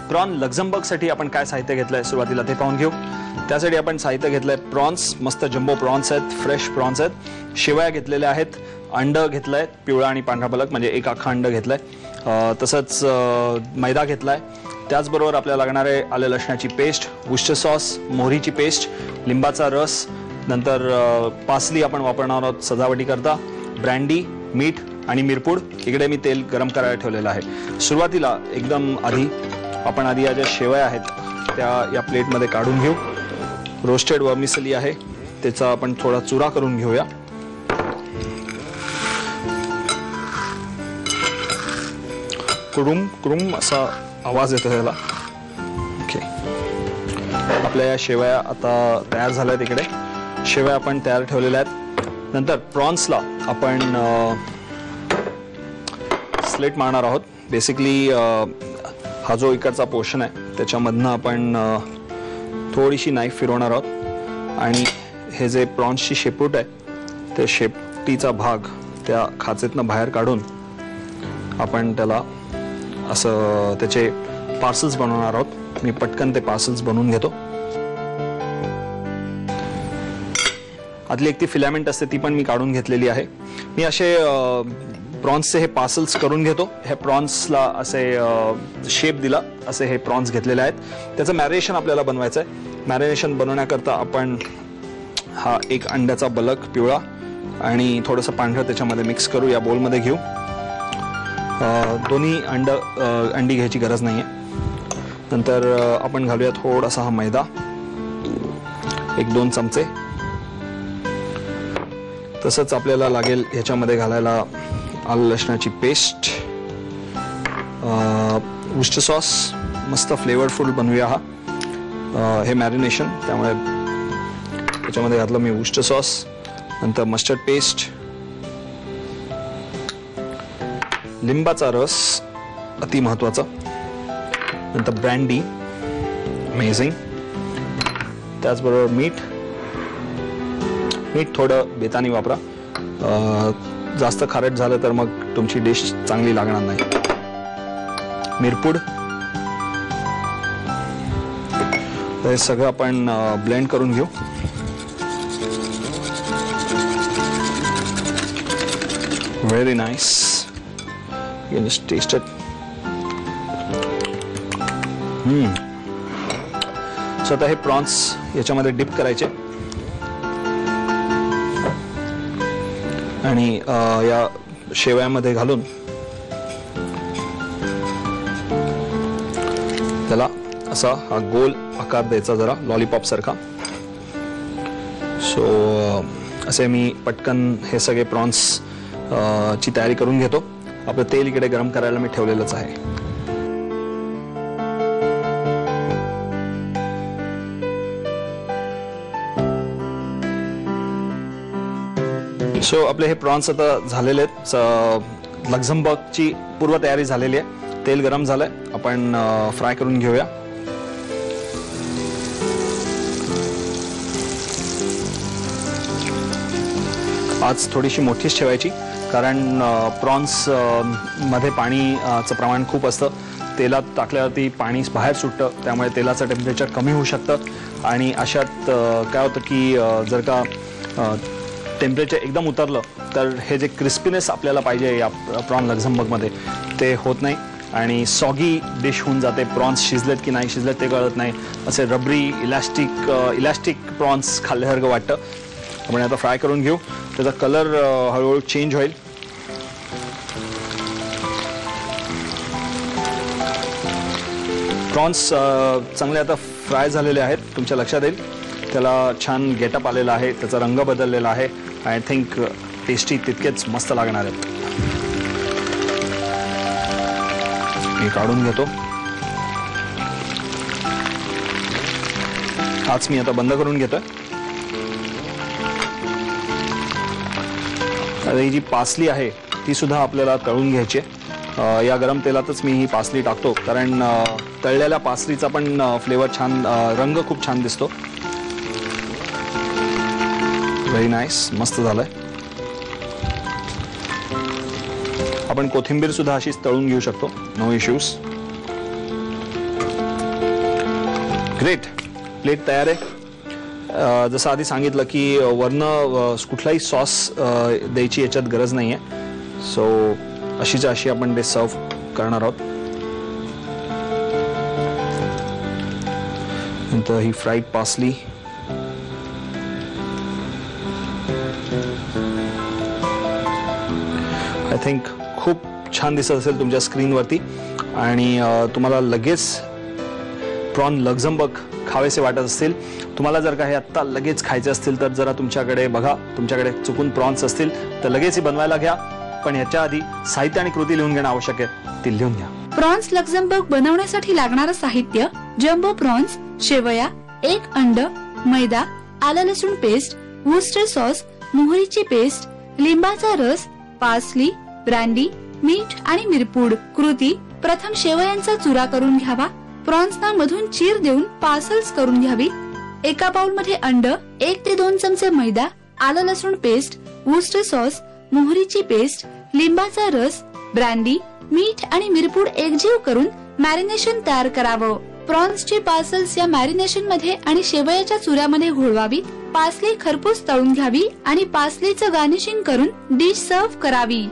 Prone Luxembourg साठी आपण काय साहित्य घेतलंय सुरुवातीला ते पाहून घेऊ। त्यासाठी आपण साहित्य घेतलंय प्रॉन्स, मस्त जम्बो प्रॉन्स आहेत, फ्रेश प्रॉन्स आहेत, शिवाया घेतलेल्या आहेत, अंड घेतलंय पिवळा आणि पांढरा बलक म्हणजे एक अख्खा अंड घेतलंय, तसंच मैदा घेतलाय, त्याचबरोबर आपल्याला लागणार आहे आलं लसणाची पेस्ट, वुस्टर सॉस, मोहरीची पेस्ट, लिंबाचा रस, नंतर पासली आपण वापरणार आहोत सजावटीकरता, ब्रँडी, मीठ आणि मिरपूड। इकडे मी तेल गरम करायला ठेवलेलं आहे। सुरुवातीला एकदम आपण आधी या ज्या शेवया आहेत त्या या प्लेटमध्ये काढून घेऊ। रोस्टेड वर्मिसली आहे त्याचा आपण थोडा चुरा करून घेऊया। कुरुम कुरुम असा आवाज येतो त्याला। ओके, आपल्या या शेवया आता तयार झाल्या आहेत। इकडे शेवया आपण तयार ठेवलेल्या आहेत। नंतर प्रॉन्सला आपण स्लिट मारणार आहोत। बेसिकली हा जो इकडचा पोर्शन आहे त्याच्यामधनं आपण थोडीशी नाईफ फिरवणार आहोत आणि हे जे प्रॉन्सची शेपूट आहे त्या शेपटीचा भाग त्या खाचेतनं बाहेर काढून आपण त्याला असं त्याचे पार्सल्स बनवणार आहोत। मी पटकन ते पार्सल्स बनवून घेतो। आतली एक ती फिलामेंट असते ती पण मी काढून घेतलेली आहे। मी असे प्रॉन्सचे हे पार्सल्स करून घेतो। हे प्रॉन्सला असे शेप दिला असे हे प्रॉन्स घेतलेले आहेत। त्याचं मॅरिनेशन आपल्याला बनवायचं आहे। मॅरिनेशन बनवण्याकरता आपण हा एक अंड्याचा बलक पिवळा आणि थोडंसं पांढरं त्याच्यामध्ये मिक्स करू। या बोलमध्ये घेऊ। दोन्ही अंडी घ्यायची गरज नाही आहे। नंतर आपण घालूया थोडासा हा मैदा, 1-2 चमचे। तसंच आपल्याला लागेल ह्याच्यामध्ये घालायला आलं लसणाची पेस्ट, वुस्टर सॉस, मस्त फ्लेवरफुल बनवूया हे मॅरिनेशन। त्यामुळे त्याच्यामध्ये घातलं मी वुस्टर सॉस, नंतर मस्टर्ड पेस्ट, लिंबाचा रस अति महत्वाचा, नंतर ब्रँडी अमेझिंग, त्याचबरोबर मीठ थोडं बेतानी वापरा। जास्त खारट झालं तर मग तुमची डिश चांगली लागणार नाही। मिरपूड, हे सगळं आपण ब्लेंड करून घेऊ। Very nice, you can just taste it. So आता हे प्रॉन्स याच्यामध्ये डिप करायचे आणि या शेवयामध्ये घालून त्याला असा हा गोल आकार द्यायचा जरा लॉलीपॉप सारखा। सो असे मी पटकन हे सगळे प्रॉन्स ची तयारी करून घेतो। आपलं तेल इकडे गरम करायला मी ठेवलेलंच आहे। सो आपले हे प्रॉन्स आता झालेले आहेत। लक्झमबर्गची पूर्व तयारी झालेली आहे। तेल गरम झालंय, आपण फ्राय करून घेऊया। आज थोडीशी मोठीच ठेवायची कारण प्रॉन्स मध्ये पाणीचं प्रमाण खूप असतं। तेलात टाकल्यावरती पाणी बाहेर सुटतं, त्यामुळे तेलाचं टेम्परेचर कमी होऊ शकतं आणि अशात काय होतं की जर का टेम्परेचर एकदम उतरलं तर हे जे क्रिस्पीनेस आपल्याला पाहिजे या प्रॉन लक्झमबर्गमध्ये ते होत नाही आणि सॉगी डिश होऊन जाते। प्रॉन्स शिजलेत की नाही शिजलेत ते कळत नाही, असे रबरी इलॅस्टिक प्रॉन्स खाल्ल्यासारखं वाटतं। आपण आता फ्राय करून घेऊ, त्याचा कलर हळूहळू चेंज होईल। प्रॉन्स चांगले आता फ्राय झालेले आहेत, तुमच्या लक्षात येईल। त्याला छान गेटअप आलेला आहे, त्याचा रंग बदललेला आहे। आय थिंक टेस्टी तितकेच मस्त लागणार आहेत। मी काढून घेतो। हाच मी आता बंद करून घेतोय। आता ही जी पासली आहे ती सुद्धा आपल्याला तळून घ्यायची आहे। या गरम तेलातच मी ही पासली टाकतो कारण तळलेल्या पासलीचा पण फ्लेवर छान, रंग खूप छान दिसतो। व्हेरी नाईस, मस्त झालंय। आपण कोथिंबीर सुद्धा अशीच तळून घेऊ शकतो, नो इश्यूज. ग्रेट, प्लेट तयार आहे. जसं आधी सांगितलं की वरनं कुठलाही सॉस द्यायची याच्यात गरज नाहीये. सो अशीच्या अशी आपण ते सर्व करणार आहोत. नंतर ही फ्राईड पार्सली, आय थिंक खूप छान दिसत असेल तुमच्या स्क्रीनवरती. आणि तुम्हाला लगेच प्रॉन लक्झमबर्ग खावेसे वाटत असतील, तुम्हाला जर का हे आत्ता लगेच खायचे असतील तर जरा तुमच्याकडे बघा, तुमच्याकडे चुकून प्रॉन्स असतील तर लगेच ही बनवायला घ्या. पण याच्या आधी साहित्य आणि कृती लिहून घेणं आवश्यक आहे, ती लिहून घ्या. प्रॉन्स लक्झमबर्ग बनवण्यासाठी लागणारं साहित्य: जम्बो प्रॉन्स, शेवया, 1 अंड, मैदा, आलं लसूण पेस्ट, वुस्टर सॉस, मोहरीची पेस्ट, लिंबाचा रस, पार्सली, ब्रँडी, मीठ आणि मिरपूड. कृती: प्रथम शेवयांचा चुरा करून घ्यावा. प्रॉन्सना मधून चीर देऊन पार्सल्स करून घ्यावी. एका बाउल मध्ये अंड, 1 ते 2 चमचे मैदा, आलं लसूण पेस्ट, वुस्टर सॉस, मोहरीची पेस्ट, लिंबाचा रस, ब्रँडी, मीठ आणि मिरपूड एकजीव करून मॅरिनेशन तयार करावं. प्रॉन्सची पार्सल्स या मॅरिनेशन मध्ये आणि शेवयाच्या चुऱ्यामध्ये घोळवावी. पार्सली खरपूस तळून घ्यावी आणि पार्सलीचं गार्निशिंग करून डिश सर्व्ह करावी.